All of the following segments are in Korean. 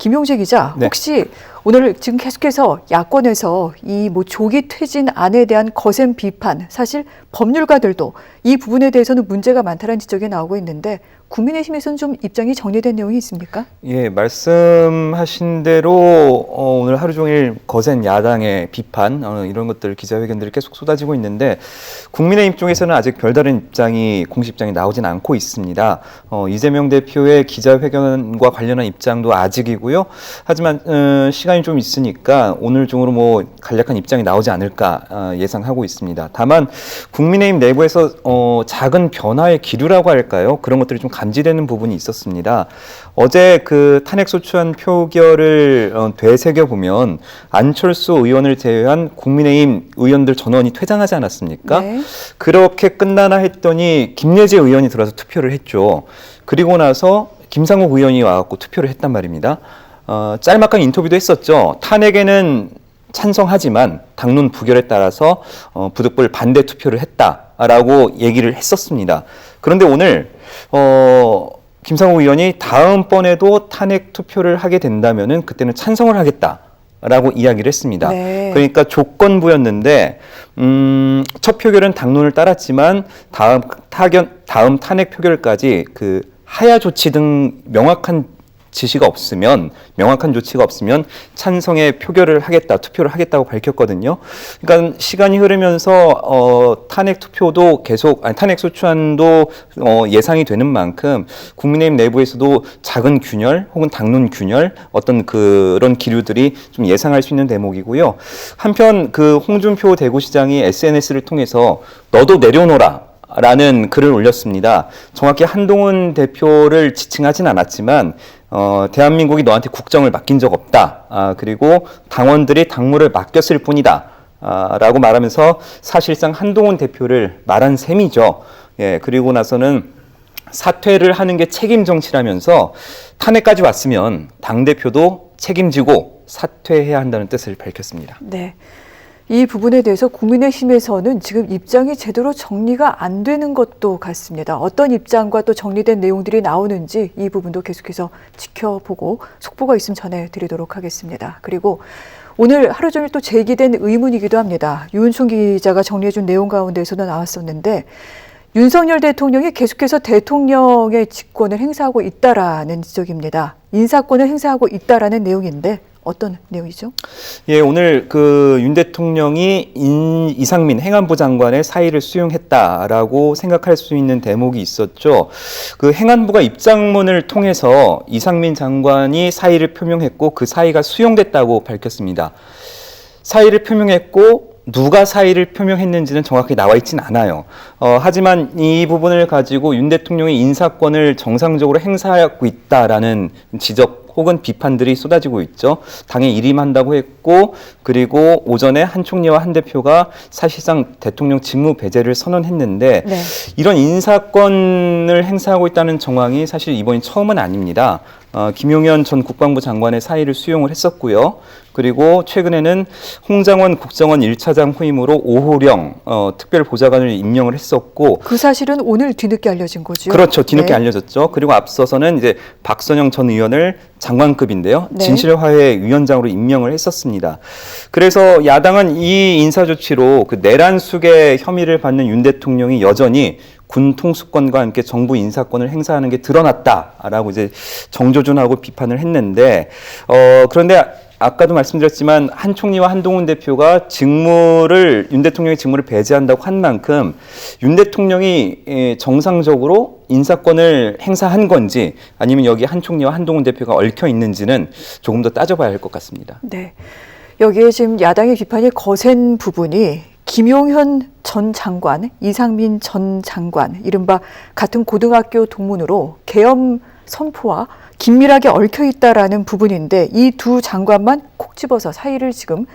김용재 기자, 네. 혹시 오늘 지금 계속해서 야권에서 이 조기 퇴진안에 대한 거센 비판, 사실 법률가들도 이 부분에 대해서는 문제가 많다는 지적이 나오고 있는데 국민의힘에서는 좀 입장이 정리된 내용이 있습니까? 예, 말씀하신 대로 오늘 하루 종일 거센 야당의 비판 이런 것들 기자회견들이 계속 쏟아지고 있는데 국민의힘 쪽에서는 아직 별다른 입장이 공식 입장이 나오진 않고 있습니다. 이재명 대표의 기자회견과 관련한 입장도 아직이고요. 하지만 시간이 좀 있으니까 오늘 중으로 뭐 간략한 입장이 나오지 않을까 예상하고 있습니다. 다만 국민의힘 내부에서 작은 변화의 기류라고 할까요? 그런 것들이 좀 감지되는 부분이 있었습니다. 어제 그 탄핵소추안 표결을 되새겨 보면 안철수 의원을 제외한 국민의힘 의원들 전원이 퇴장하지 않았습니까? 네. 그렇게 끝나나 했더니 김예재 의원이 들어서 투표를 했죠. 그리고 나서 김상욱 의원이 와갖고 투표를 했단 말입니다. 짤막한 인터뷰도 했었죠. 탄핵에는 찬성하지만 당론 부결에 따라서 부득불 반대 투표를 했다라고 얘기를 했었습니다. 그런데 오늘 김상욱 의원이 다음번에도 탄핵 투표를 하게 된다면은 그때는 찬성을 하겠다라고 이야기를 했습니다. 네. 그러니까 조건부였는데 첫 표결은 당론을 따랐지만 다음 탄핵 표결까지 그 하야 조치 등 명확한 조치가 없으면 찬성의 투표를 하겠다고 밝혔거든요. 그러니까 시간이 흐르면서 탄핵 소추안도 예상이 되는 만큼 국민의힘 내부에서도 작은 균열 혹은 당론 균열 어떤 그런 기류들이 좀 예상할 수 있는 대목이고요. 한편 그 홍준표 대구시장이 SNS를 통해서 너도 내려놓으라 라는 글을 올렸습니다. 정확히 한동훈 대표를 지칭하진 않았지만 대한민국이 너한테 국정을 맡긴 적 없다. 그리고 당원들이 당무를 맡겼을 뿐이다. 라고 말하면서 사실상 한동훈 대표를 말한 셈이죠. 예, 그리고 나서는 사퇴를 하는 게 책임 정치라면서 탄핵까지 왔으면 당대표도 책임지고 사퇴해야 한다는 뜻을 밝혔습니다. 네. 이 부분에 대해서 국민의힘에서는 지금 입장이 제대로 정리가 안 되는 것도 같습니다. 어떤 입장과 또 정리된 내용들이 나오는지 이 부분도 계속해서 지켜보고 속보가 있으면 전해드리도록 하겠습니다. 그리고 오늘 하루 종일 또 제기된 의문이기도 합니다. 유은총 기자가 정리해준 내용 가운데서도 나왔었는데 윤석열 대통령이 계속해서 대통령의 직권을 행사하고 있다라는 지적입니다. 인사권을 행사하고 있다라는 내용인데 어떤 내용이죠? 예, 오늘 그 윤 대통령이 이상민 행안부 장관의 사의를 수용했다라고 생각할 수 있는 대목이 있었죠. 그 행안부가 입장문을 통해서 이상민 장관이 사의를 표명했고 그 사의가 수용됐다고 밝혔습니다. 사의를 표명했고 누가 사의를 표명했는지는 정확히 나와 있진 않아요. 하지만 이 부분을 가지고 윤 대통령이 인사권을 정상적으로 행사하고 있다라는 지적 혹은 비판들이 쏟아지고 있죠. 당에 일임한다고 했고 그리고 오전에 한 총리와 한 대표가 사실상 대통령 직무 배제를 선언했는데 네. 이런 인사권을 행사하고 있다는 정황이 사실 이번이 처음은 아닙니다. 김용현 전 국방부 장관의 사의를 수용을 했었고요. 그리고 최근에는 홍장원 국정원 1차장 후임으로 오호령 특별보좌관을 임명을 했었고 그 사실은 오늘 뒤늦게 알려진 거죠. 그렇죠. 뒤늦게 네. 알려졌죠. 그리고 앞서서는 이제 박선영 전 의원을 장관급인데요. 네. 진실화해 위원장으로 임명을 했었습니다. 그래서 야당은 이 인사 조치로 그 내란숙의 혐의를 받는 윤 대통령이 여전히 군 통수권과 함께 정부 인사권을 행사하는 게 드러났다라고 이제 정조준하고 비판을 했는데 그런데 아까도 말씀드렸지만 한 총리와 한동훈 대표가 윤 대통령의 직무를 배제한다고 한 만큼 윤 대통령이 정상적으로 인사권을 행사한 건지 아니면 여기 한 총리와 한동훈 대표가 얽혀 있는지는 조금 더 따져봐야 할 것 같습니다. 네. 여기에 지금 야당의 비판이 거센 부분이 김용현 전 장관, 이상민 전 장관, 이른바 같은 고등학교 동문으로 계엄 선포와 긴밀하게 얽혀 있다라는 부분인데 이 두 장관만 콕 집어서 사의를 지금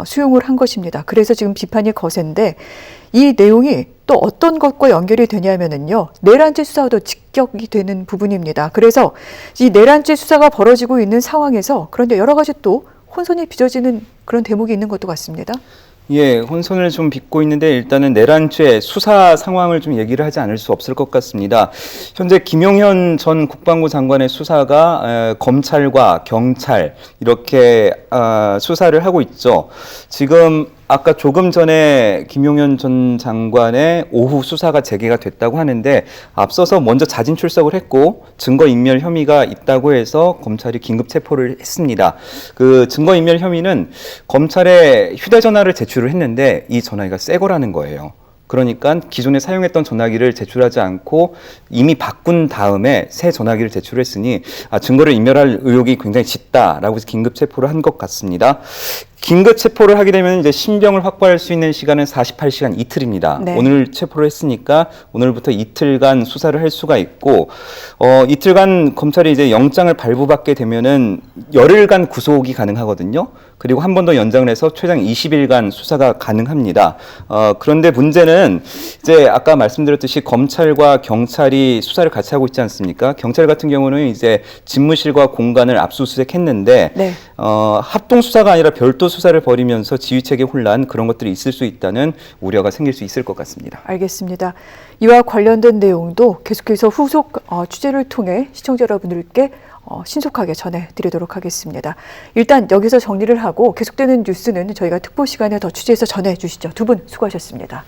수용을 한 것입니다. 그래서 지금 비판이 거센데 이 내용이 또 어떤 것과 연결이 되냐면은요. 내란죄 수사와도 직격이 되는 부분입니다. 그래서 이 내란죄 수사가 벌어지고 있는 상황에서 그런데 여러 가지 또 혼선이 빚어지는 그런 대목이 있는 것도 같습니다. 예, 혼선을 좀 빚고 있는데 일단은 내란죄 수사 상황을 좀 얘기를 하지 않을 수 없을 것 같습니다. 현재 김용현 전 국방부 장관의 수사가 검찰과 경찰 이렇게 수사를 하고 있죠. 지금 아까 조금 전에 김용현 전 장관의 오후 수사가 재개가 됐다고 하는데 앞서서 먼저 자진 출석을 했고 증거인멸 혐의가 있다고 해서 검찰이 긴급 체포를 했습니다. 그 증거인멸 혐의는 검찰에 휴대전화를 제출을 했는데 이 전화기가 새 거라는 거예요. 그러니까 기존에 사용했던 전화기를 제출하지 않고 이미 바꾼 다음에 새 전화기를 제출했으니 증거를 인멸할 의혹이 굉장히 짙다라고 해서 긴급 체포를 한 것 같습니다. 긴급 체포를 하게 되면 이제 신병을 확보할 수 있는 시간은 48시간 이틀입니다. 네. 오늘 체포를 했으니까 오늘부터 이틀간 수사를 할 수가 있고 이틀간 검찰이 이제 영장을 발부받게 되면은 열흘간 구속이 가능하거든요. 그리고 한 번 더 연장을 해서 최장 20일간 수사가 가능합니다. 그런데 문제는 이제 아까 말씀드렸듯이 검찰과 경찰이 수사를 같이 하고 있지 않습니까? 경찰 같은 경우는 이제 집무실과 공간을 압수수색했는데 네. 합동 수사가 아니라 별도 수사를 벌이면서 지휘체계 혼란 그런 것들이 있을 수 있다는 우려가 생길 수 있을 것 같습니다. 알겠습니다. 이와 관련된 내용도 계속해서 후속 취재를 통해 시청자 여러분들께 신속하게 전해드리도록 하겠습니다. 일단 여기서 정리를 하고 계속되는 뉴스는 저희가 특보 시간에 더 취재해서 전해주시죠. 두 분 수고하셨습니다.